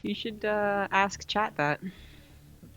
You should ask chat that.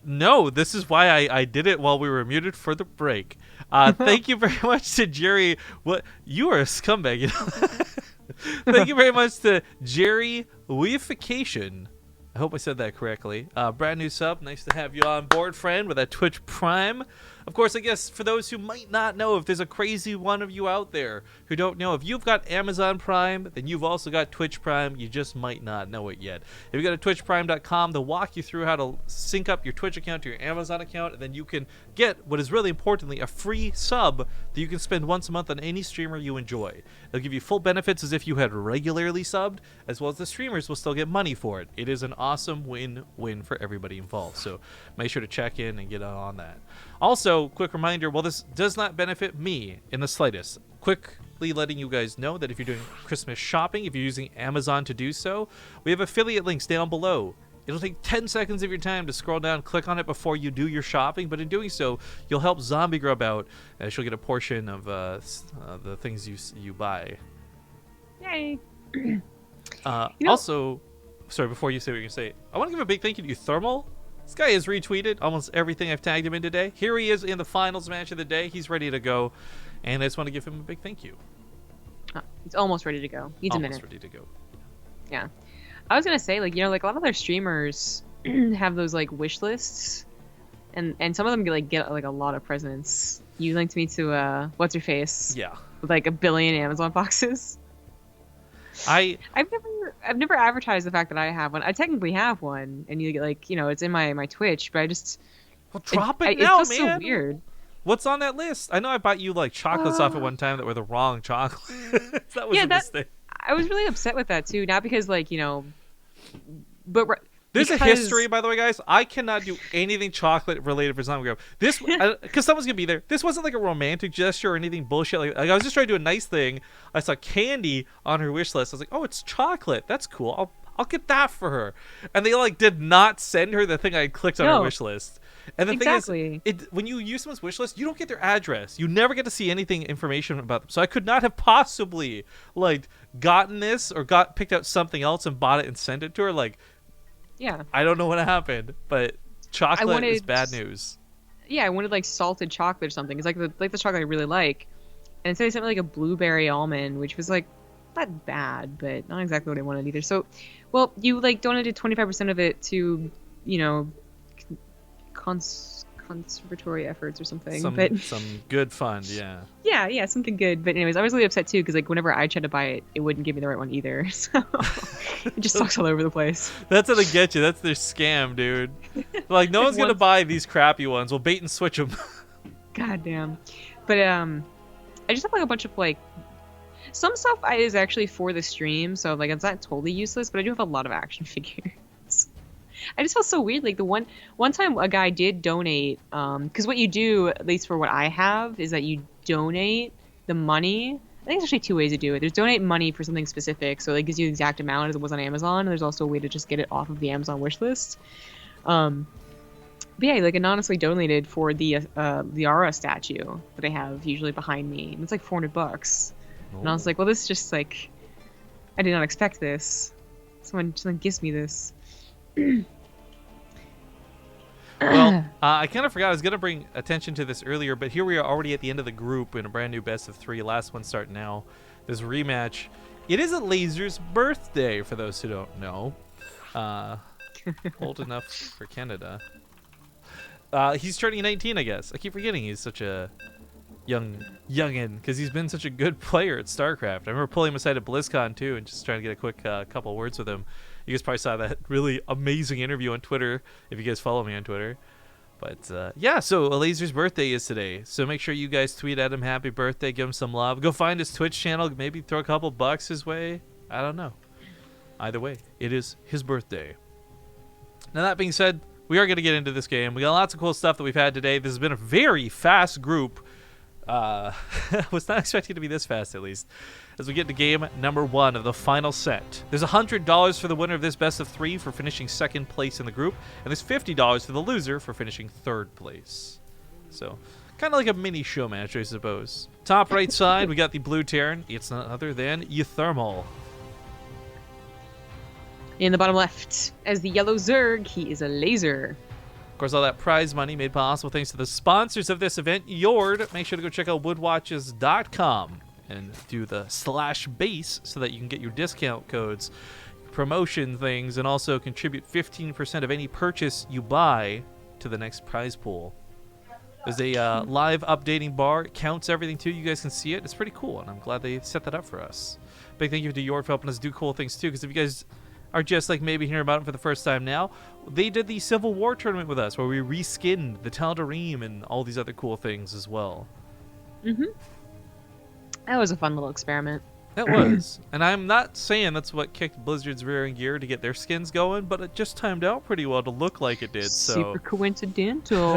No, this is why I did it while we were muted for the break. Thank you very much to Jerry. What you are a scumbag, you know. Thank you very much to Jerry Weification. I hope I said that correctly. Brand new sub. Nice to have you on board, friend, with that Twitch Prime. Of course, I guess for those who might not know, if there's a crazy one of you out there who don't know, if you've got Amazon Prime, then you've also got Twitch Prime. You just might not know it yet. If you go to twitchprime.com, they'll walk you through how to sync up your Twitch account to your Amazon account, and then you can get, what is really importantly, a free sub that you can spend once a month on any streamer you enjoy. They'll give you full benefits as if you had regularly subbed, as well as the streamers will still get money for it. It is an awesome win-win for everybody involved, so make sure to check in and get on that. Also, quick reminder, while this does not benefit me in the slightest, quickly letting you guys know that if you're doing Christmas shopping, if you're using Amazon to do so, we have affiliate links down below. It'll take 10 seconds of your time to scroll down, click on it before you do your shopping, but in doing so, you'll help Zombie Grub out, and she'll get a portion of the things you buy. Yay! Also, sorry, before you say what you're going to say, I want to give a big thank you to uThermal. This guy has retweeted almost everything I've tagged him in today. Here he is in the finals match of the day. He's ready to go, and I just want to give him a big thank you. He's almost ready to go. Needs a minute. Almost ready to go. Yeah. I was gonna say, like, like a lot of their streamers have those like wish lists, and some of them get like a lot of presents. You linked me to what's her face? Yeah. With like 1 billion Amazon boxes. I've never advertised the fact that I have one. I technically have one, and you get like it's in my Twitch, but I just drop it now, it feels man. so weird. What's on that list? I know I bought you like chocolates off at one time that were the wrong chocolate. That was a mistake. I was really upset with that too. Not because like but there's a history, by the way, guys. I cannot do anything chocolate related for Zombie Grub. This, because someone's gonna be there. This wasn't like a romantic gesture or anything bullshit. Like I was just trying to do a nice thing. I saw candy on her wish list. I was like, oh, it's chocolate. That's cool. I'll get that for her. And they like did not send her the thing I had clicked on her wish list. And the thing is, when you use someone's wish list, you don't get their address. You never get to see anything information about them. So I could not have possibly like gotten this or picked out something else and bought it and sent it to her. Like, yeah, I don't know what happened, but chocolate is bad news. Yeah, I wanted like salted chocolate or something. It's like the chocolate I really like, and instead they sent me like a blueberry almond, which was like not bad, but not exactly what I wanted either. So, well, you like donated 25% of it to conservatory efforts or something. Some good fund, yeah. Yeah, something good. But anyways, I was really upset too because like whenever I tried to buy it, it wouldn't give me the right one either. So it just sucks all over the place. That's how they get you. That's their scam, dude. Like no one's gonna buy these crappy ones. We'll bait and switch them. God damn. But I just have like a bunch of like some stuff is actually for the stream, so like it's not totally useless. But I do have a lot of action figures. I just felt so weird. Like the one time a guy did donate, because what you do, at least for what I have, is that you donate the money. I think there's actually 2 ways to do it. There's donate money for something specific, so it gives you the exact amount as it was on Amazon. And there's also a way to just get it off of the Amazon wish list. But yeah, like anonymously donated for the Aura statue that I have usually behind me. And it's like $400. Oh. And I was like, well, this is just like, I did not expect this. Someone gives me this. Well, I kind of forgot I was going to bring attention to this earlier, but here we are already at the end of the group in a brand new best of 3. Last one start now. This rematch. It is Elazer's birthday, for those who don't know. Old enough for Canada. He's turning 19, I guess. I keep forgetting he's such a youngin, because he's been such a good player at StarCraft. I remember pulling him aside at BlizzCon, too, and just trying to get a quick couple words with him. You guys probably saw that really amazing interview on Twitter, if you guys follow me on Twitter. But, yeah, so Elazer's birthday is today. So make sure you guys tweet at him happy birthday, give him some love. Go find his Twitch channel, maybe throw a couple bucks his way. I don't know. Either way, it is his birthday. Now, that being said, we are going to get into this game. We got lots of cool stuff that we've had today. This has been a very fast group. Was not expecting to be this fast, at least. As we get to game number 1 of the final set. There's $100 for the winner of this best of 3 for finishing 2nd place in the group, and there's $50 for the loser for finishing 3rd place. So, kind of like a mini show match, I suppose. Top right side, we got the blue Terran. It's none other than uThermal. In the bottom left, as the yellow Zerg, he is a laser. Of course, all that prize money made possible thanks to the sponsors of this event, Yord. Make sure to go check out woodwatches.com and do the /base so that you can get your discount codes, promotion things, and also contribute 15% of any purchase you buy to the next prize pool. There's a live updating bar. It counts everything too. You guys can see it. It's pretty cool, and I'm glad they set that up for us. Big thank you to Yord for helping us do cool things too, because if you guys are just like maybe hearing about it for the first time now, they did the Civil War tournament with us where we reskinned the Tal'Darim and all these other cool things as well. That was a fun little experiment. That was. And I'm not saying that's what kicked Blizzard's rear end gear to get their skins going, but it just timed out pretty well to look like it did. Super coincidental.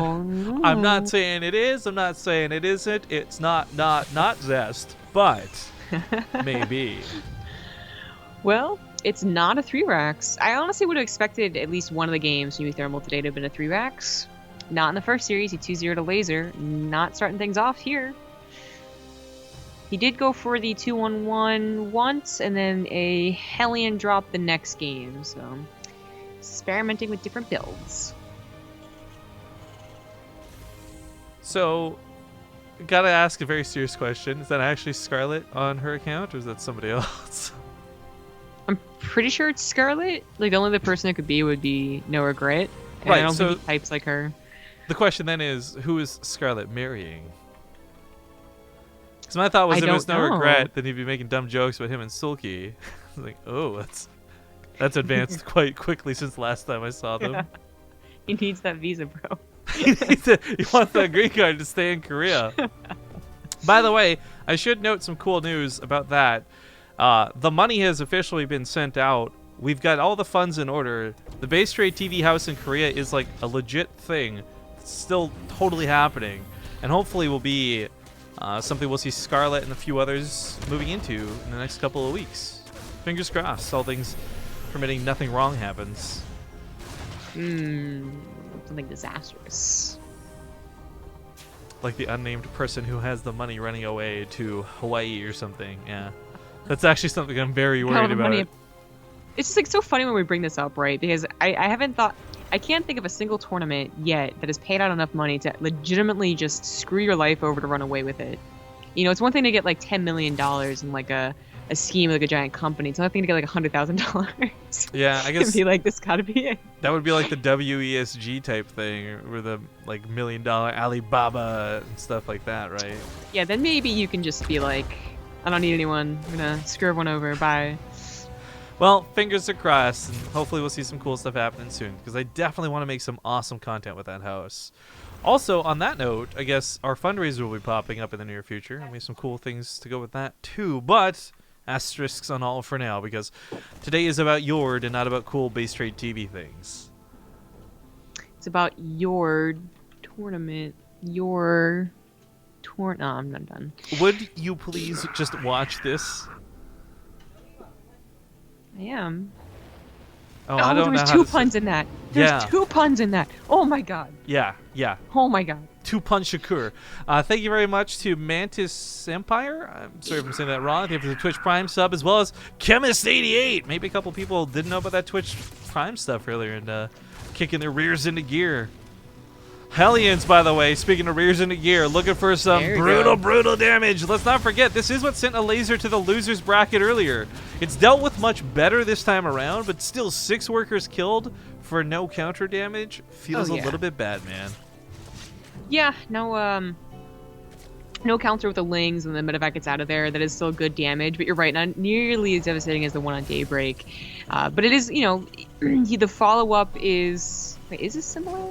I'm not saying it is. I'm not saying it isn't. It's not Zest, but maybe. Well, it's not a 3-racks. I honestly would have expected at least one of the games from uThermal today to have been a 3-racks. Not in the first series. He 2-0'd Elazer. Not starting things off here. He did go for the 2-1-1 once, and then a Hellion drop the next game. So, experimenting with different builds. So, gotta ask a very serious question. Is that actually Scarlet on her account, or is that somebody else? I'm pretty sure it's Scarlet. Like, the only other person it could be would be No Regret. And Right, I don't so think he types like her. The question then is, who is Scarlet marrying? Because my thought was if it was No Regret, then he'd be making dumb jokes about him and Sulky. I was like, oh, that's advanced quite quickly since last time I saw them. Yeah. He needs that visa, bro. He wants that green card to stay in Korea. By the way, I should note some cool news about that. The money has officially been sent out. We've got all the funds in order. The BaseTradeTV house in Korea is like a legit thing. It's still totally happening. And hopefully will be something we'll see Scarlet and a few others moving into in the next couple of weeks. Fingers crossed, all things permitting, nothing wrong happens. Something disastrous. Like the unnamed person who has the money running away to Hawaii or something. Yeah. That's actually something I'm very worried about. It's just like so funny when we bring this up, right? Because I can't think of a single tournament yet that has paid out enough money to legitimately just screw your life over to run away with it. You know, it's one thing to get like $10 million in like a scheme like a giant company. It's another thing to get like $100,000. Yeah, I guess. And be like, this gotta be it. That would be like the WESG type thing, or the like $1 million Alibaba and stuff like that, right? Yeah, then maybe you can just be like, I don't need anyone. I'm gonna screw everyone over. Bye. Well, fingers are crossed, and hopefully we'll see some cool stuff happening soon, because I definitely want to make some awesome content with that house. Also, on that note, I guess our fundraiser will be popping up in the near future, and we have some cool things to go with that too, but asterisks on all for now, because today is about Yord and not about cool BaseTradeTV things. It's about your tournament. No, I'm not done. Would you please just watch this? I am. Oh, I don't there know was how two to puns in that. There's 2 puns in that. Oh my god. Yeah. Oh my god. 2 Pun Shakur. Thank you very much to Mantis Empire. I'm sorry if I'm saying that wrong. Thank you for the Twitch Prime sub, as well as Chemist88. Maybe a couple people didn't know about that Twitch Prime stuff earlier and kicking their rears into gear. Hellions, by the way, speaking of rears into gear, looking for some brutal damage. Let's not forget, this is what sent Elazer to the losers bracket earlier. It's dealt with much better this time around, but still 6 workers killed for no counter damage feels a little bit bad, man. Yeah, no counter with the Lings, and the medevac gets out of there. That is still good damage, but you're right, not nearly as devastating as the one on Daybreak. But it is, the follow-up is... Wait, is this similar?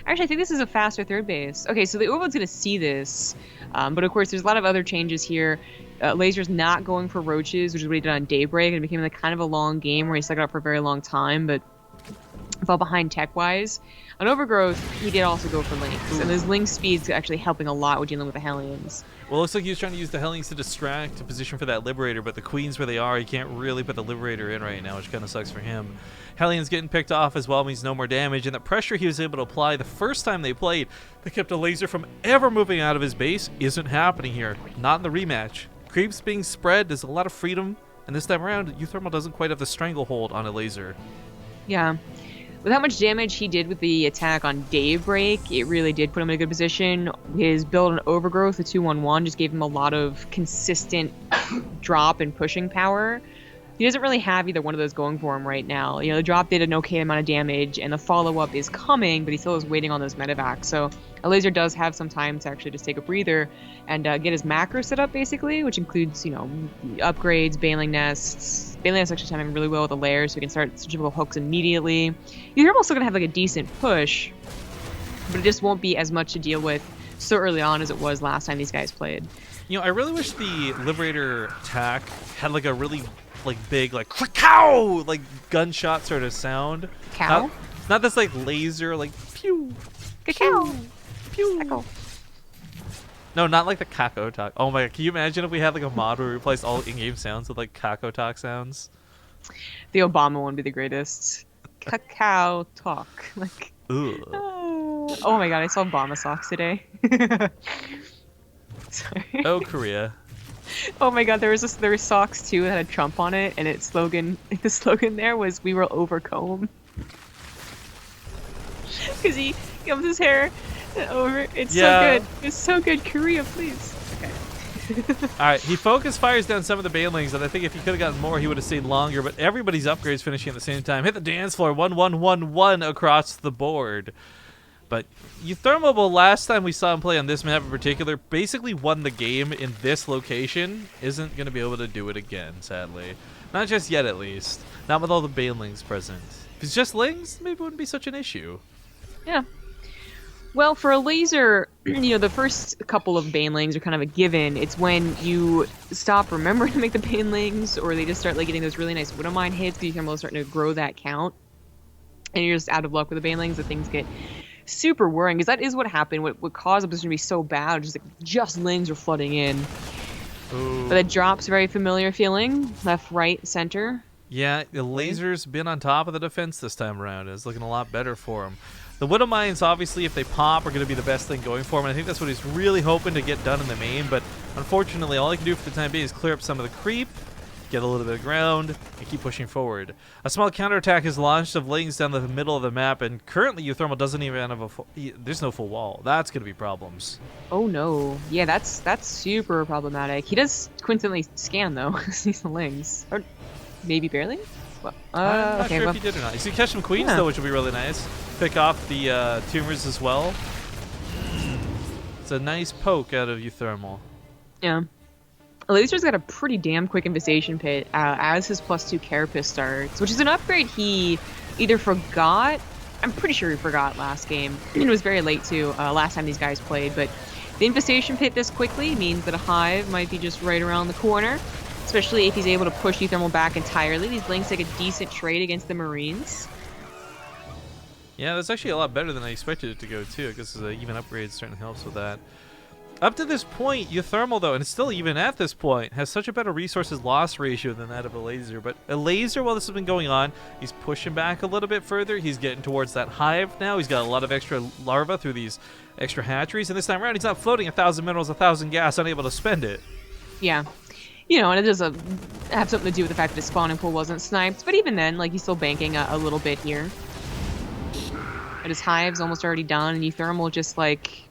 Actually, I think this is a faster third base. Okay, so the Overload's going to see this, but of course there's a lot of other changes here. Lazer's not going for Roaches, which is what he did on Daybreak, and it became like kind of a long game where he stuck it out for a very long time, but fell behind tech-wise. On Overgrowth, he did also go for Links, and his Link speed's actually helping a lot with dealing with the Hellions. Well, it looks like he was trying to use the Hellions to distract, to position for that Liberator, but the Queen's where they are, he can't really put the Liberator in right now, which kind of sucks for him. Hellions getting picked off as well means no more damage, and the pressure he was able to apply the first time they played that kept Elazer from ever moving out of his base isn't happening here. Not in the rematch. Creeps being spread, there's a lot of freedom And this time around, uThermal doesn't quite have the stranglehold on Elazer. Yeah. With how much damage he did with the attack on Daybreak, it really did put him in a good position. His build on Overgrowth, the 2-1-1, just gave him a lot of consistent drop and pushing power. He doesn't really have either one of those going for him right now. You know, the drop did an okay amount of damage, and the follow-up is coming, but he still is waiting on those medevacs. So Elazer does have some time to actually just take a breather and get his macro set up, basically, which includes, you know, upgrades, Baneling Nests. Baneling Nests actually timing really well with the layers, so we can start surgical hooks immediately. You're also going to have, like, a decent push, but it just won't be as much to deal with so early on as it was last time these guys played. You know, I really wish the Liberator attack had, like, a really big, like, cow, like gunshot sort of sound. Cow? Not this like laser, like pew, Cacao. pew. Echo. No, not like the Kako talk. Oh my god, can you imagine if we had like a mod where we replaced all in-game sounds with like Kako talk sounds? The Obama one would be the greatest. Cacao talk. Like. Ugh. Oh my god, I saw Obama socks today. Sorry. Oh, Korea. Oh my god, there was socks too that had Trump on it, and the slogan there was "We will overcome." Because he comes his hair over. It's so good. It's so good. Korea, please. Okay. Alright, he fires down some of the Banelings, and I think if he could have gotten more, he would have stayed longer, but everybody's upgrades finishing at the same time. Hit the dance floor, 1-1-1-1 across the board. But uThermal, last time we saw him play on this map in particular, basically won the game in this location. Isn't going to be able to do it again, sadly. Not just yet, at least. Not with all the Banelings present. If it's just Lings, maybe it wouldn't be such an issue. Yeah. Well, for Elazer, you know, the first couple of Banelings are kind of a given. It's when you stop remembering to make the Banelings, or they just start like getting those really nice Widowmine hits, because uThermal is starting to grow that count. And you're just out of luck with the Banelings, that things get super worrying, because that is what happened. What caused the position to be so bad, just Lings are flooding in. Ooh. But that drop's very familiar feeling. Left, right, center. Yeah, the Elaser's been on top of the defense this time around. It's looking a lot better for him. The Widowmines, obviously, if they pop, are going to be the best thing going for him. And I think that's what he's really hoping to get done in the main. But unfortunately, all he can do for the time being is clear up some of the creep, get a little bit of ground, and keep pushing forward. A small counterattack is launched of Lings down the middle of the map, and currently uThermal doesn't even have a full... There's no full wall. That's going to be problems. Oh no. Yeah, that's super problematic. He does coincidentally scan, though. He's the Lings. Or maybe barely? Well, I'm not okay, sure if he did or not. He's going to catch some Queens, though, which will be really nice. Pick off the tumors as well. It's a nice poke out of uThermal. Yeah. Elazer's got a pretty damn quick infestation pit as his +2 carapace starts, which is an upgrade he either forgot. I'm pretty sure he forgot last game. It was very late too, last time these guys played, but the infestation pit this quickly means that a hive might be just right around the corner, especially if he's able to push uThermal back entirely. These Lings take a decent trade against the Marines. Yeah, that's actually a lot better than I expected it to go, too. I guess the even upgrade certainly helps with that. Up to this point, uThermal, though, and it's still even at this point, has such a better resources loss ratio than that of Elazer. But Elazer, while this has been going on, he's pushing back a little bit further. He's getting towards that hive now. He's got a lot of extra larvae through these extra hatcheries. And this time around, he's not floating 1,000 minerals, 1,000 gas, unable to spend it. Yeah. You know, and it does have something to do with the fact that his spawning pool wasn't sniped. But even then, like, he's still banking a little bit here. And his hive's almost already done, and uThermal just, like...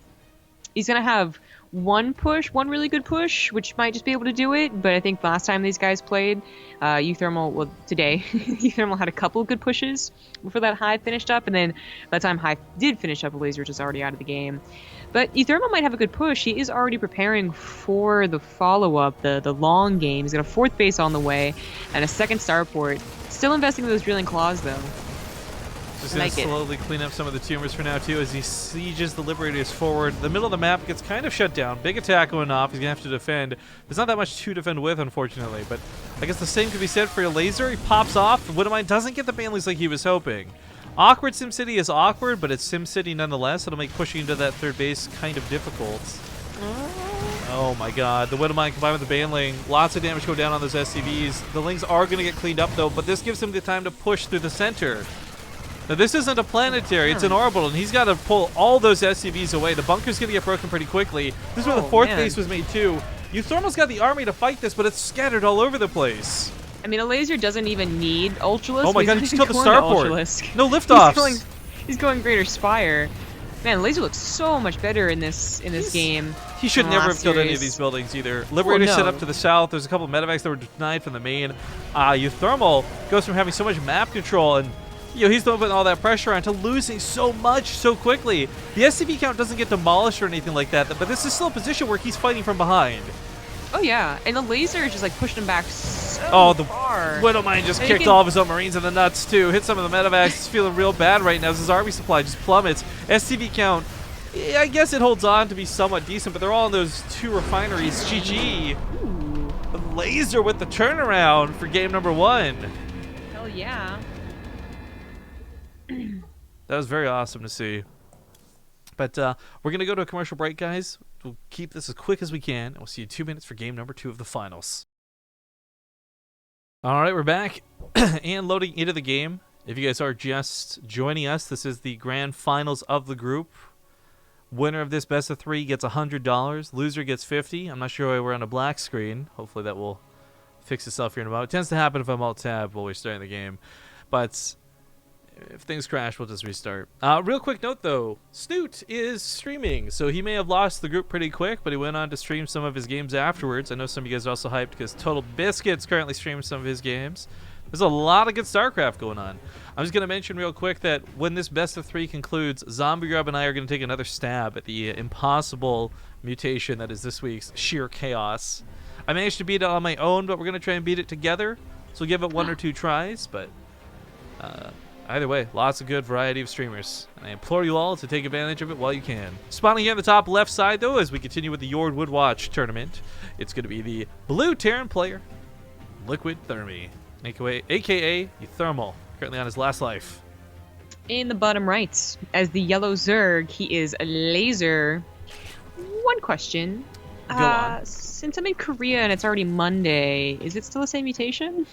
He's going to have one really good push, which might just be able to do it. But I think last time these guys played, uThermal, well, today, uThermal had a couple of good pushes before that hive finished up. And then by the time hive did finish up, Elazer was just already out of the game. But uThermal might have a good push. He is already preparing for the follow-up, the long game. He's got a 4th base on the way and a 2nd starport. Still investing in those drilling claws, though. Just going to slowly clean up some of the tumors for now, too, as he sieges the Liberators forward. The middle of the map gets kind of shut down. Big attack going off. He's going to have to defend. There's not that much to defend with, unfortunately. But I guess the same could be said for Elazer. He pops off. The Widowmine doesn't get the Banelings like he was hoping. Awkward SimCity is awkward, but it's SimCity nonetheless. It'll make pushing into that 3rd base kind of difficult. Oh my god. The Widowmine combined with the Baneling. Lots of damage go down on those SCVs. The Lings are going to get cleaned up, though, but this gives him the time to push through the center. Now, this isn't a planetary, it's an orbital, and he's got to pull all those SCVs away. The bunker's going to get broken pretty quickly. This is where the 4th base was made, too. uThermal's got the army to fight this, but it's scattered all over the place. I mean, Elazer doesn't even need Ultralisk. Oh my god, he just killed the starport. No He's liftoffs. he's going Greater Spire. Man, Elazer looks so much better in this game. He should than never last have killed any of series. these buildings either. Liberator Well, set no. up to the south. There's a couple of medevacs that were denied from the main. uThermal goes from having so much map control and he's the one putting all that pressure on to losing so much so quickly. The SCV count doesn't get demolished or anything like that, but this is still a position where he's fighting from behind. Oh yeah, and the laser is just like pushing him back so far. Widowmine just And kicked all of his own Marines in the nuts too. Hit some of the medevacs. He's feeling real bad right now as his army supply just plummets. SCV count, yeah, I guess it holds on to be somewhat decent, but they're all in those 2 refineries. GG. Ooh, The Laser with the turnaround for game number 1. hell yeah. That was very awesome to see. But we're going to go to a commercial break, guys. We'll keep this as quick as we can, and we'll see you in 2 minutes for game number 2 of the finals. All right, we're back and loading into the game. If you guys are just joining us, this is the grand finals of the group. Winner of this best of 3 gets $100. Loser gets $50. I'm not sure why we're on a black screen. Hopefully that will fix itself here in a moment. It tends to happen if I'm alt-tab while we're starting the game. But if things crash, we'll just restart. Real quick note, though. Snoot is streaming, so he may have lost the group pretty quick, but he went on to stream some of his games afterwards. I know some of you guys are also hyped because Total Biscuit's currently streaming some of his games. There's a lot of good StarCraft going on. I'm just going to mention real quick that when this best of 3 concludes, Zombie Grub and I are going to take another stab at the impossible mutation that is this week's Sheer Chaos. I managed to beat it on my own, but we're going to try and beat it together. So we'll give it 1 or 2 tries, but either way, lots of good variety of streamers. And I implore you all to take advantage of it while you can. Spawning here on the top left side, though, as we continue with the Yord Woodwatch tournament, it's going to be the blue Terran player, Liquid Thermi, aka uThermal, currently on his last life. In the bottom right, as the yellow Zerg, he is a laser. One question. Go on. Since I'm in Korea and it's already Monday, is it still the same mutation?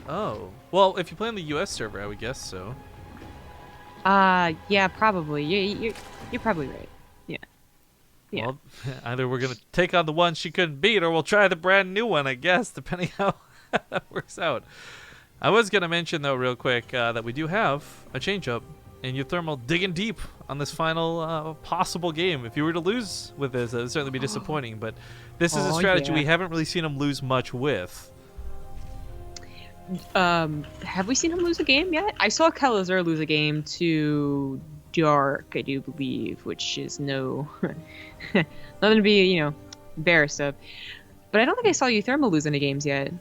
Oh. Well, if you play on the US server, I would guess so. Yeah, probably. You're probably right. Yeah. Well, either we're going to take on the one she couldn't beat, or we'll try the brand new one, I guess, depending how that works out. I was going to mention, though, real quick, that we do have a change-up in uThermal digging deep on this final possible game. If you were to lose with this, it would certainly be disappointing, but this is a strategy we haven't really seen him lose much with. Have we seen him lose a game yet? I saw Elazer lose a game to Dark, I do believe, which is nothing to be, embarrassed of. But I don't think I saw uThermal lose any games yet.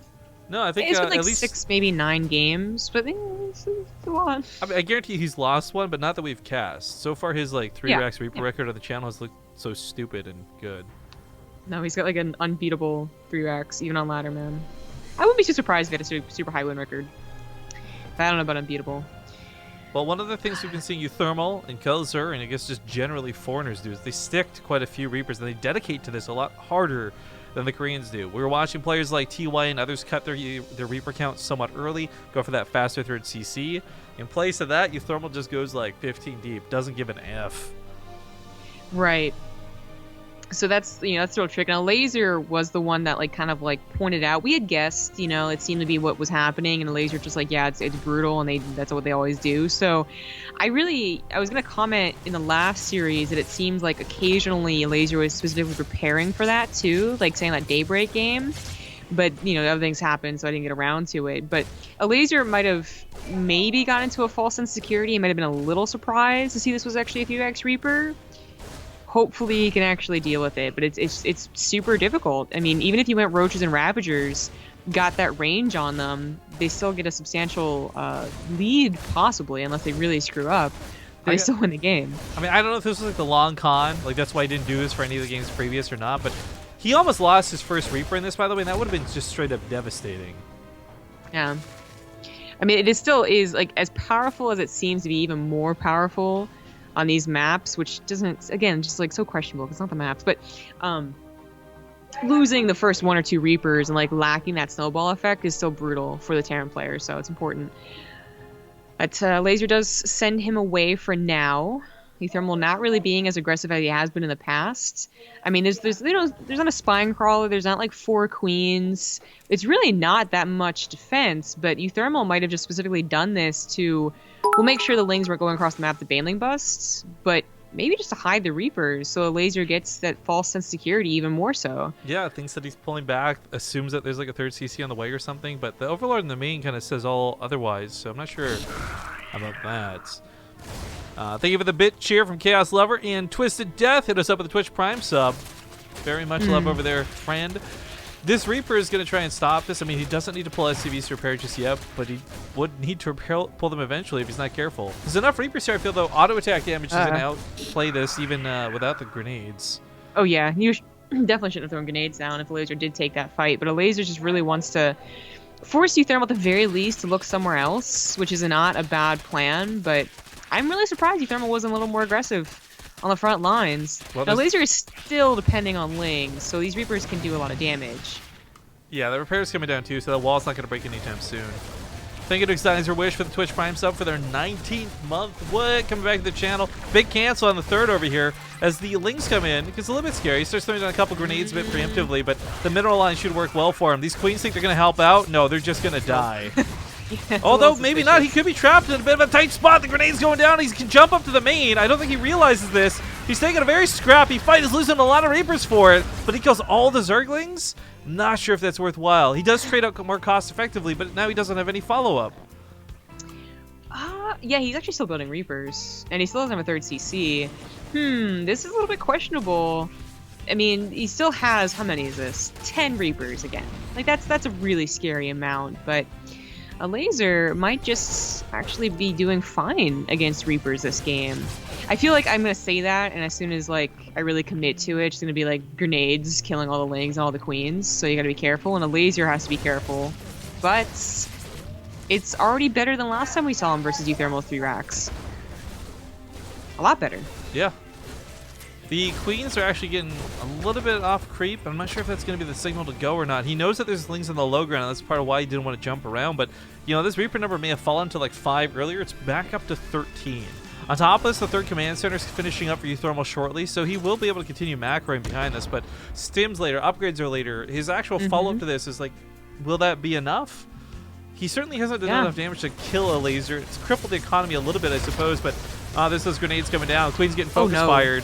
No, I think It's been like at least 6, maybe 9 games, but it's a lot. I mean, I guarantee he's lost one, but not that we've cast. So far, his 3 racks Reaper record on the channel has looked so stupid and good. No, he's got like an unbeatable 3 racks, even on ladder, man. I wouldn't be too surprised if he had a super high win record. But I don't know about unbeatable. Well, one of the things we've been seeing uThermal and Elazer, and I guess just generally foreigners do, is they stick to quite a few Reapers, and they dedicate to this a lot harder than the Koreans do. We were watching players like TY and others cut their Reaper count somewhat early, go for that faster third CC. In place of that, uThermal just goes 15 deep, doesn't give an F. Right. So that's that's the real trick. And Elazer was the one that kind of pointed out. We had guessed, it seemed to be what was happening, and Elazer just yeah, it's brutal, and that's what they always do. So I was gonna comment in the last series that it seems like occasionally Elazer was specifically preparing for that too, saying that Daybreak game. But other things happened, so I didn't get around to it. But Elazer might have maybe got into a false insecurity. He might have been a little surprised to see this was actually a 3x Reaper. Hopefully he can actually deal with it, but it's super difficult. I mean, even if you went Roaches and Ravagers, got that range on them, they still get a substantial lead, possibly, unless they really screw up. But they still win the game. I mean, I don't know if this was the long con, that's why he didn't do this for any of the games previous or not, but he almost lost his first Reaper in this, by the way, and that would have been just straight up devastating. Yeah. I mean, it still is, as powerful as it seems to be, even more powerful on these maps, which doesn't, again, just so questionable because it's not the maps, but losing the first 1 or 2 Reapers and lacking that snowball effect is still brutal for the Terran player, so it's important. But Elazer does send him away for now. uThermal not really being as aggressive as he has been in the past. I mean, there's not a spine crawler. There's not like 4 queens. It's really not that much defense. But uThermal might have just specifically done this to, we'll make sure the Lings weren't going across the map to Baneling busts, but maybe just to hide the Reapers, so Elazer gets that false sense of security even more so. Yeah, thinks that he's pulling back, assumes that there's like a third CC on the way or something, but the Overlord in the main kind of says all otherwise, so I'm not sure about that. Thank you for the bit cheer from Chaos Lover and Twisted Death. Hit us up with the Twitch Prime sub. Very much love over there, friend. This Reaper is going to try and stop this. I mean, he doesn't need to pull SCVs to repair just yet, but he would need to pull them eventually if he's not careful. There's enough Reapers here, I feel, though. Auto attack damage is going to outplay this even without the grenades. Oh, yeah. You definitely shouldn't have thrown grenades down if Elazer did take that fight, but Elazer just really wants to force uThermal at the very least to look somewhere else, which is not a bad plan, but I'm really surprised uThermal wasn't a little more aggressive on the front lines. Well, now, Elazer is still depending on Lings, so these Reapers can do a lot of damage. Yeah, the repair's coming down too, so the wall's not going to break anytime soon. Thank you to Elazer Wish for the Twitch Prime sub for their 19th month. What? Coming back to the channel. Big cancel on the third over here as the Lings come in. It's a little bit scary. He starts throwing down a couple grenades a bit preemptively, but the mineral line should work well for him. These queens think they're going to help out. No, they're just going to die. Yeah, although maybe not. He could be trapped in a bit of a tight spot. The grenade's going down. He can jump up to the main. I don't think he realizes this. He's taking a very scrappy fight. He's losing a lot of Reapers for it, but he kills all the Zerglings. Not sure if that's worthwhile. He does trade out more cost effectively, but now he doesn't have any follow-up. Yeah, he's actually still building Reapers, and he still doesn't have a third CC. This is a little bit questionable. I mean, he still has, how many is this? 10 Reapers again. Like, that's a really scary amount, but Elazer might just actually be doing fine against Reapers this game. I feel like I'm going to say that, and as soon as, like, I really commit to it, it's going to be, like, grenades killing all the Lings and all the Queens, so you got to be careful, and Elazer has to be careful. But it's already better than last time we saw him versus uThermal 3 racks. A lot better. Yeah. The Queens are actually getting a little bit off creep. I'm not sure if that's going to be the signal to go or not. He knows that there's Lings on the low ground, and that's part of why he didn't want to jump around. But, you know, this Reaper number may have fallen to like 5 earlier. It's back up to 13. On top of this, the third command center is finishing up for uThermal shortly, so he will be able to continue macroing behind this. But stims later, upgrades are later. His actual follow-up to this is like, will that be enough? He certainly hasn't done enough damage to kill Elazer. It's crippled the economy a little bit, I suppose, but there's those grenades coming down. Queen's getting focus fired.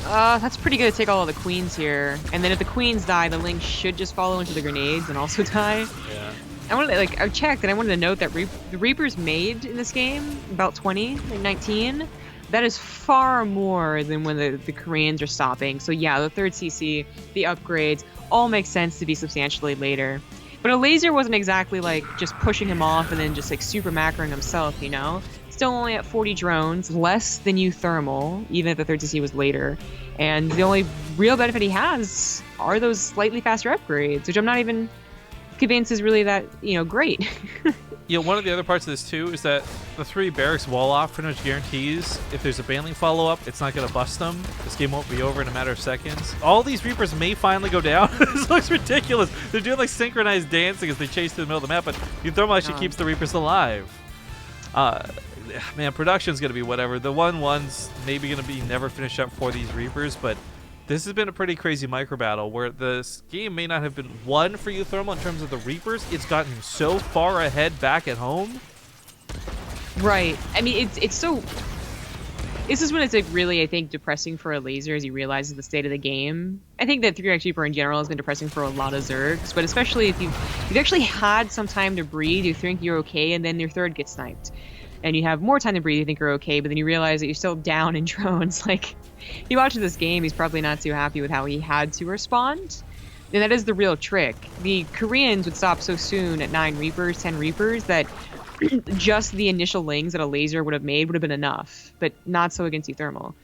That's pretty good to take all of the Queens here. And then if the Queens die, the Link should just follow into the grenades and also die. Yeah. I checked and I wanted to note that the Reapers made in this game, about 20, like 19. That is far more than when the Koreans are stopping. So yeah, the third CC, the upgrades, all make sense to be substantially later. But Elazer wasn't exactly like just pushing him off and then just like super macroing himself, you know? Still only at 40 drones, less than uThermal, even if the third CC was later. And the only real benefit he has are those slightly faster upgrades, which I'm not even convinced is really that, you know, great. You know, one of the other parts of this too is that the 3 barracks wall off pretty much guarantees if there's a Baneling follow-up, it's not going to bust them. This game won't be over in a matter of seconds. All these Reapers may finally go down. This looks ridiculous. They're doing like synchronized dancing as they chase through the middle of the map, but uThermal actually keeps the Reapers alive. Man, production's going to be whatever. The 1-1's maybe going to be never finished up for these Reapers, but this has been a pretty crazy micro battle where this game may not have been won for uThermal in terms of the Reapers. It's gotten him so far ahead back at home. Right. I mean, it's so... This is when it's like really, I think, depressing for Elazer as he realizes the state of the game. I think that 3-Rack Reaper in general has been depressing for a lot of Zergs, but especially if you've actually had some time to breathe, you think you're okay, and then your third gets sniped. And you have more time to breathe, you think you're okay, but then you realize that you're still down in drones. Like, if you watch this game, he's probably not too happy with how he had to respond. And that is the real trick. The Koreans would stop so soon at 9 Reapers, 10 Reapers, that just the initial Lings that Elazer would have made would have been enough, but not so against uThermal.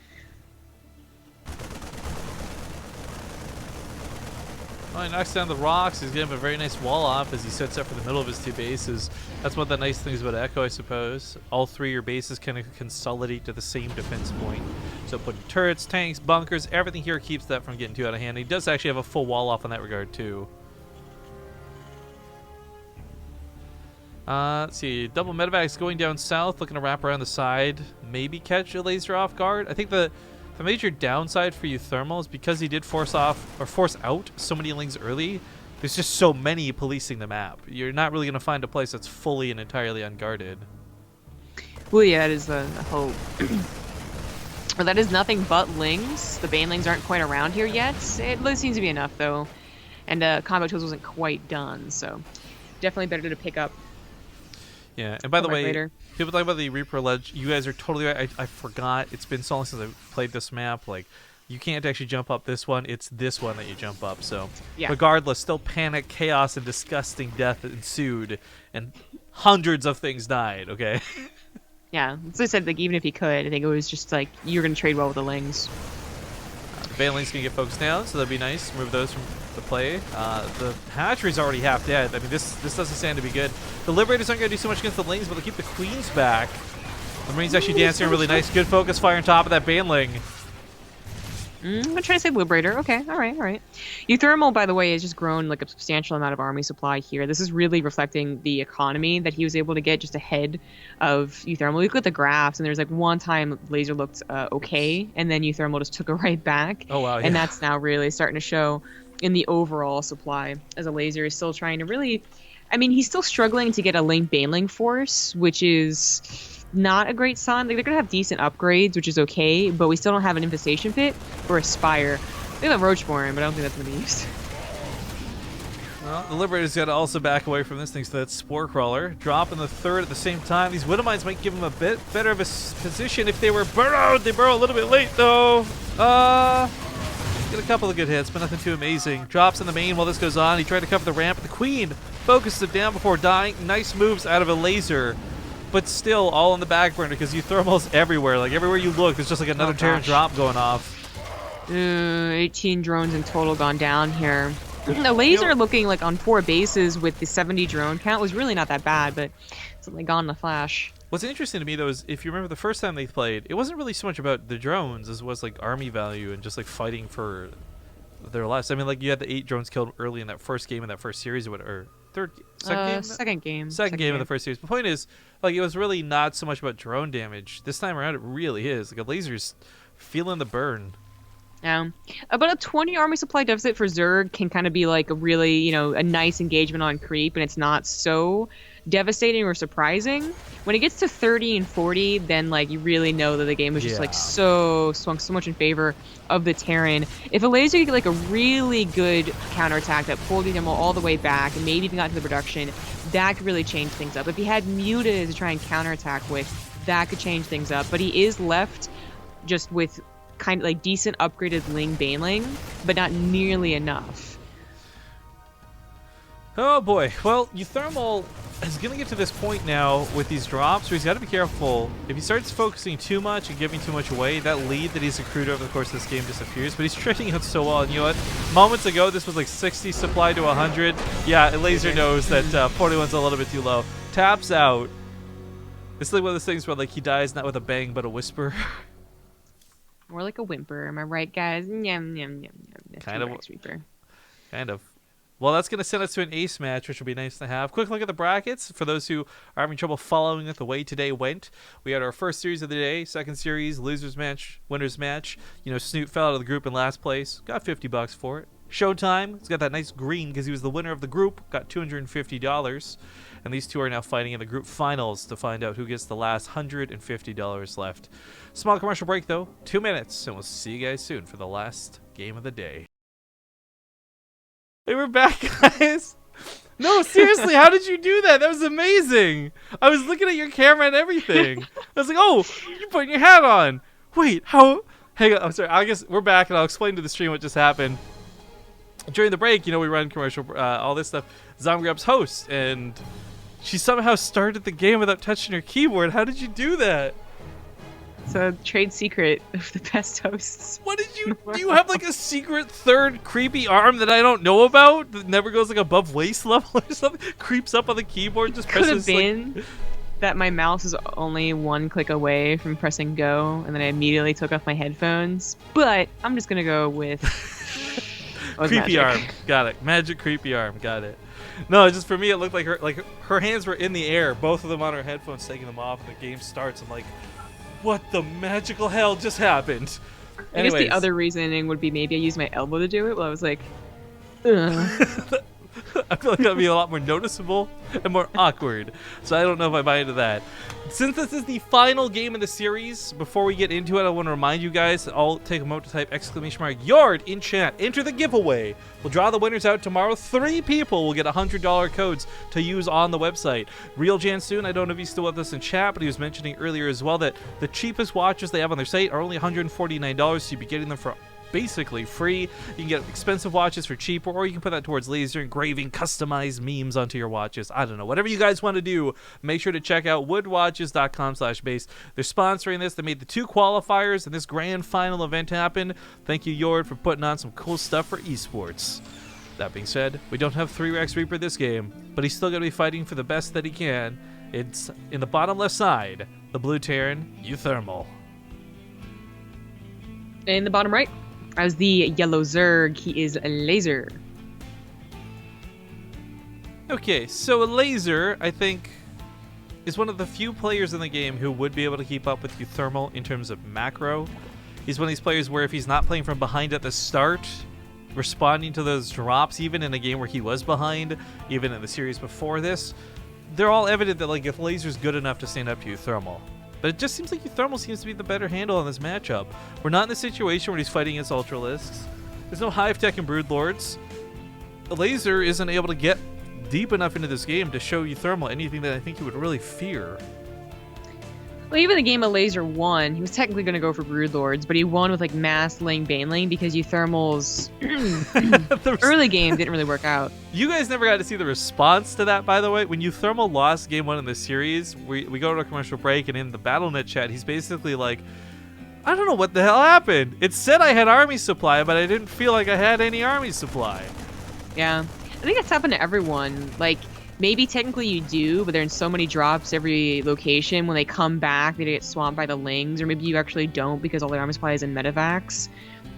Well, he knocks down the rocks. He's getting a very nice wall off as he sets up for the middle of his 2 bases. That's one of the nice things about Echo, I suppose. All 3 of your bases kind of consolidate to the same defense point. So putting turrets, tanks, bunkers, everything here keeps that from getting too out of hand. He does actually have a full wall off in that regard too. Let's see. Double medevacs going down south, looking to wrap around the side, maybe catch a laser off guard. I think the major downside for uThermal is because he did force out so many lings early. There's just so many policing the map. You're not really going to find a place that's fully and entirely unguarded. Well, yeah, it is the hope. Well, that is nothing but lings. The banelings aren't quite around here yet. It really seems to be enough, though. And combat tools wasn't quite done, so definitely better to pick up. Yeah, and by the way, later. people talk about the Reaper Ledge. You guys are totally right. I forgot. It's been so long since I played this map. Like, you can't actually jump up this one. It's this one that you jump up. So, yeah. Regardless, still panic, chaos, and disgusting death ensued, and hundreds of things died. Okay. Yeah, as I said, like even if he could, I think it was just like you're gonna trade well with the lings. The banelings can get focused down, so that'd be nice. Remove those from the play. The hatchery's already half dead. I mean, this doesn't stand to be good. The Liberators aren't gonna do so much against the lings, but they'll keep the queens back. The Marine's actually dancing really nice. Good focus fire on top of that banling. I'm gonna try to save Liberator. Okay, all right. uThermal, by the way, has just grown like a substantial amount of army supply here. This is really reflecting the economy that he was able to get just ahead of uThermal. Look at the graphs, and there's like one time Laser looked okay, and then uThermal just took it right back. Oh wow! Yeah. And that's now really starting to show in the overall supply, as a Laser is still trying to really. I mean, he's still struggling to get a Link Baneling force, which is not a great sign. Like, they're gonna have decent upgrades, which is okay, but we still don't have an Infestation Pit or a Spire. They have Roachborn, but I don't think that's gonna be used. Well, the Liberator's got to also back away from this thing, so that's Spore Crawler. Drop in the third at the same time. These Widow Mines might give him a bit better of a position if they were burrowed. They burrow a little bit late, though. Get a couple of good hits, but nothing too amazing. Drops in the main while this goes on. He tried to cover the ramp, but the Queen focuses it down before dying. Nice moves out of a laser. But still, all on the back burner because uThermal's everywhere. Like, everywhere you look, there's just like another Terran drop going off. 18 drones in total gone down here. The Laser looking like on 4 bases with the 70 drone count was really not that bad, but it's only gone in a flash. What's interesting to me, though, is if you remember the first time they played, it wasn't really so much about the drones as it was like army value and just like fighting for their lives. I mean, like, you had the 8 drones killed early in that first game in that first series, or second game? Second game of the first series. The point is, like, it was really not so much about drone damage. This time around, it really is. Like, a Laser's feeling the burn. Yeah. About a 20 army supply deficit for Zerg can kind of be like a really, a nice engagement on creep, and it's not so devastating or surprising. When it gets to 30 and 40, then like you really know that the game was just like swung so much in favor of the Terran. If a Laser could get like a really good counterattack that pulled them all the way back and maybe even got to the production, that could really change things up. If he had Muta to try and counterattack with, that could change things up. But he is left just with kind of like decent upgraded Ling Baneling, but not nearly enough. Oh boy. Well, uThermal is going to get to this point now with these drops where he's got to be careful. If he starts focusing too much and giving too much away, that lead that he's accrued over the course of this game disappears. But he's trading out so well. And you know what? Moments ago, this was like 60 supply to 100. Yeah, Elazer knows that 41's a little bit too low. Taps out. It's like one of those things where like he dies not with a bang but a whisper. More like a whimper. Am I right, guys? Yum, yum, yum, yum. Kind of. Kind of. Well, that's going to send us to an ace match, which will be nice to have. Quick look at the brackets. For those who are having trouble following it the way today went, we had our first series of the day, second series, losers match, winners match. Snoot fell out of the group in last place. Got $50 for it. Showtime, he's got that nice green because he was the winner of the group. Got $250. And these two are now fighting in the group finals to find out who gets the last $150 left. Small commercial break, though. 2 minutes, and we'll see you guys soon for the last game of the day. Hey, we're back, guys. No, seriously, how did you do that? That was amazing. I was looking at your camera and everything. I was like, oh, you're putting your hat on. Wait, how? Hang on, I'm sorry. I guess we're back, and I'll explain to the stream what just happened. During the break, we run commercial, all this stuff. Zomgrub's host, and she somehow started the game without touching her keyboard. How did you do that? It's a trade secret of the best hosts. What did you do? You have like a secret third creepy arm that I don't know about that never goes like above waist level or something? Creeps up on the keyboard, just Could presses. Have been that my mouse is only one click away from pressing go, and then I immediately took off my headphones. But I'm just gonna go with creepy arm. Got it. Magic creepy arm. Got it. No, just for me, it looked like her hands were in the air, both of them on her headphones, taking them off, and the game starts. I'm like, what the magical hell just happened? I guess Anyways. the other reasoning would be maybe I used my elbow to do it, but I was like, ugh. I feel like that'd be a lot more noticeable and more awkward. So I don't know if I buy into that. Since this is the final game in the series, before we get into it, I want to remind you guys, I'll take a moment to type !yard in chat. Enter the giveaway. We'll draw the winners out tomorrow. 3 people will get $100 codes to use on the website. Real Jansoon, I don't know if he's still with us in chat, but he was mentioning earlier as well that the cheapest watches they have on their site are only $149, so you'd be getting them for basically free. You can get expensive watches for cheaper, or you can put that towards laser engraving, customized memes onto your watches. I don't know, whatever you guys want to do. Make sure to check out woodwatches.com/base. They're sponsoring this. They made the 2 qualifiers and this grand final event happen. Thank you, Yord, for putting on some cool stuff for esports. That being said, we don't have 3 Rex Reaper this game, but he's still going to be fighting for the best that he can. It's in the bottom left side, the blue Terran, uThermal. In the bottom right, as the yellow Zerg, he is Elazer. Okay, so Elazer, I think, is one of the few players in the game who would be able to keep up with uThermal in terms of macro. He's one of these players where if he's not playing from behind at the start, responding to those drops, even in a game where he was behind, even in the series before this, they're all evident that like if Elazer's good enough to stand up to uThermal. But it just seems like uThermal seems to be the better handle on this matchup. We're not in a situation where he's fighting against Ultralisks. There's no Hive Tech and Broodlords. Elazer isn't able to get deep enough into this game to show uThermal anything that I think he would really fear. Well, even the game Elazer won, he was technically going to go for Broodlords, but he won with like mass Ling Baneling because uThermal's early game didn't really work out. You guys never got to see the response to that, by the way. When uThermal lost game 1 in the series, we go to a commercial break, and in the BattleNet chat, he's basically like, I don't know what the hell happened. It said I had army supply, but I didn't feel like I had any army supply. Yeah. I think that's happened to everyone. Like, maybe technically you do, but they're in so many drops every location. When they come back, they get swamped by the Lings, or maybe you actually don't because all their army supply is in medevacs.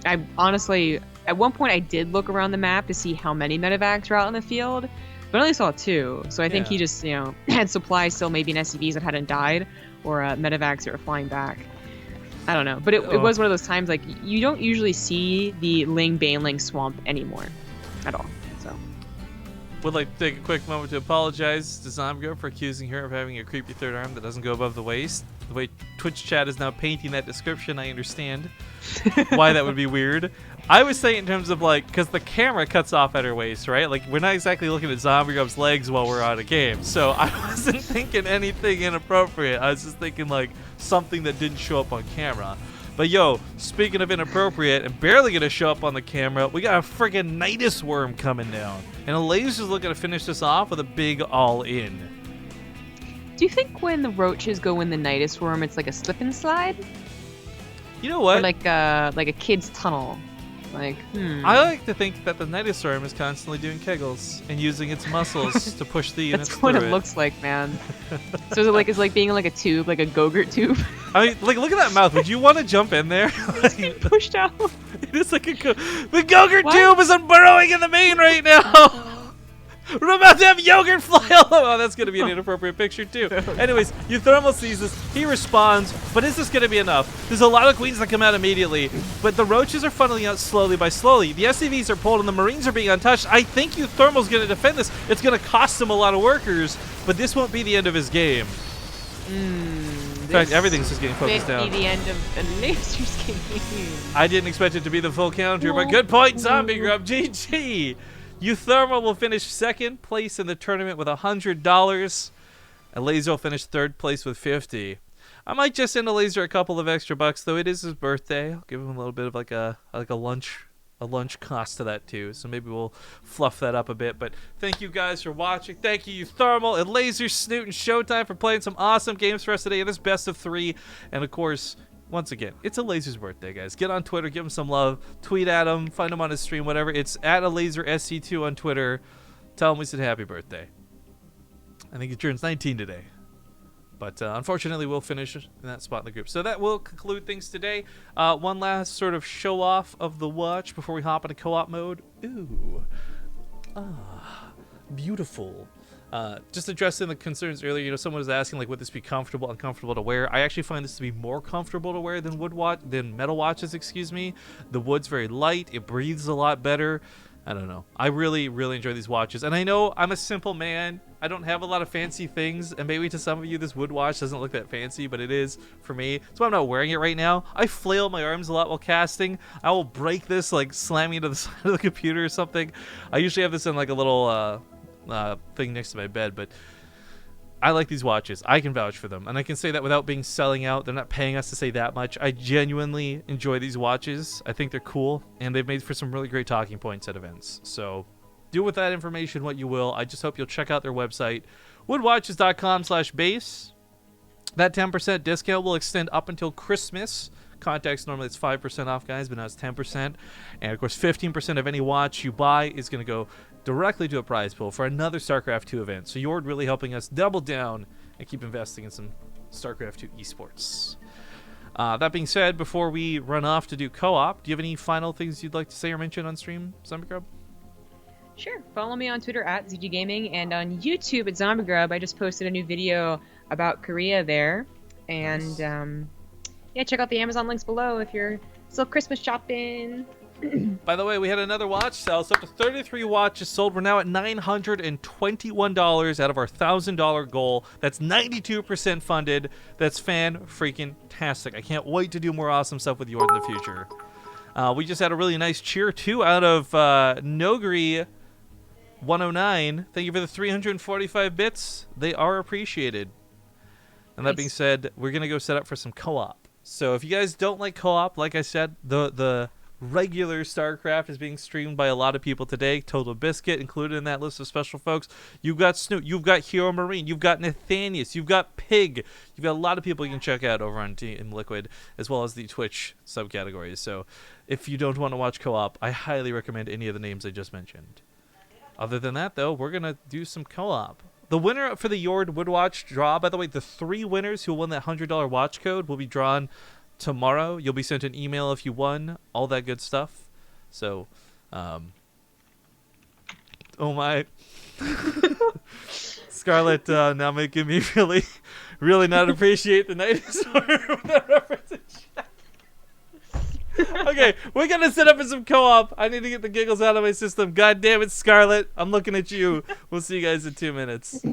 I honestly, at one point I did look around the map to see how many medevacs are out in the field, but I only saw 2. So I think he just, had supplies still maybe in SCVs that hadn't died, or medevacs that were flying back. I don't know. But it was one of those times, like, you don't usually see the Ling Baneling swamp anymore at all. So Would like to take a quick moment to apologize to Zomgirl for accusing her of having a creepy third arm that doesn't go above the waist. The way Twitch chat is now painting that description, I understand why that would be weird. I was saying in terms of like, because the camera cuts off at her waist, right? Like, we're not exactly looking at Zomgirl's legs while we're on a game. So I wasn't thinking anything inappropriate. I was just thinking like something that didn't show up on camera. But yo, speaking of inappropriate and barely gonna show up on the camera, we got a friggin' Nidus Worm coming down. And Elazer's looking to finish this off with a big all-in. do you think when the roaches go in the Nidus Worm, it's like a slip and slide? You know what? Or like a kid's tunnel? Like, I like to think that the Nidus Worm is constantly doing kegels and using its muscles to push the units That's what through it looks like, man. So is it like, it's like being in like a tube, like a Go-Gurt tube? I mean, like, look at that mouth. Would you want to jump in there? It's being pushed out. It is like the Go-Gurt tube is burrowing in the main right now. We're about to have yogurt fly all over. Oh, that's going to be an inappropriate picture, too. Anyways, uThermal sees this. He responds. But is this going to be enough? There's a lot of queens that come out immediately. But the roaches are funneling out slowly by slowly. The SCVs are pulled and the Marines are being untouched. I think uThermal's going to defend this. It's going to cost him a lot of workers. But this won't be the end of his game. In fact, everything's just getting focused down. Be the end of a Laser's game. I didn't expect it to be the full counter, but good point, Zombie Grub. GG. uThermal will finish 2nd place in the tournament with $100. Elazer will finish 3rd place with $50. I might just send Elazer a couple of extra bucks, though it is his birthday. I'll give him a little bit of like a lunch cost to that too. So maybe we'll fluff that up a bit. But thank you guys for watching. Thank you, uThermal and Elazer, Snoot, and Showtime for playing some awesome games for us today in this best of 3. And of course, once again, it's Elazer's birthday, guys. Get on Twitter, give him some love, tweet at him, find him on his stream, whatever. It's at ElazerSC2 on Twitter. Tell him we said happy birthday. I think he turns 19 today. But unfortunately, we'll finish in that spot in the group. So that will conclude things today. One last sort of show off of the watch before we hop into co-op mode. Ooh. beautiful. Just addressing the concerns earlier, you know, someone was asking like, would this be comfortable, uncomfortable to wear? I actually find this to be more comfortable to wear than metal watches. Excuse me. The wood's very light. It breathes a lot better. I don't know. I really, really enjoy these watches, and I know I'm a simple man. I don't have a lot of fancy things, and maybe to some of you this wood watch doesn't look that fancy, but it is for me. That's why I'm not wearing it right now. I flail my arms a lot while casting. I will break this like slamming into the side of the computer or something. I usually have this in like a little thing next to my bed, but I like these watches. I can vouch for them, and I can say that without being selling out. They're not paying us to say that much. I genuinely enjoy these watches. I think they're cool, and they've made for some really great talking points at events. So do with that information what you will. I just hope you'll check out their website, woodwatches.com/base. That 10% discount will extend up until Christmas. Context, normally it's 5% off, guys, but now it's 10%. And of course, 15% of any watch you buy is going to go directly to a prize pool for another StarCraft 2 event. So you're really helping us double down and keep investing in some StarCraft 2 esports. That being said, before we run off to do co-op, do you have any final things you'd like to say or mention on stream, Zombie Grub? Sure. Follow me on Twitter at ZG Gaming, and on YouTube at Zombie Grub. I just posted a new video about Korea there. And Nice. yeah, check out the Amazon links below if you're still Christmas shopping. By the way, we had another watch sale. So up to 33 watches sold. We're now at $921 out of our $1,000 goal. That's 92% funded. That's fan-freaking-tastic. I can't wait to do more awesome stuff with Yord in the future. We just had a really nice cheer, too, out of Nogri 109. Thank you for the 345 bits. They are appreciated. And that being said, we're going to go set up for some co-op. So if you guys don't like co-op, like I said, the regular StarCraft is being streamed by a lot of people today. Total Biscuit included in that list of special folks. You've got Snoot, you've got Hero Marine, you've got Nathanius, you've got Pig. You've got a lot of people you can check out over on Team Liquid, as well as the Twitch subcategories. So if you don't want to watch co-op, I highly recommend any of the names I just mentioned. Other than that, though, we're going to do some co-op. The winner for the Yord Woodwatch draw, by the way, the 3 winners who won that $100 watch code will be drawn tomorrow. You'll be sent an email if you won, all that good stuff. So, oh my. Scarlett now making me really, really not appreciate the night with that reference in chat. Okay, we're gonna set up for some co-op. I need to get the giggles out of my system. God damn it, Scarlett. I'm looking at you. We'll see you guys in 2 minutes.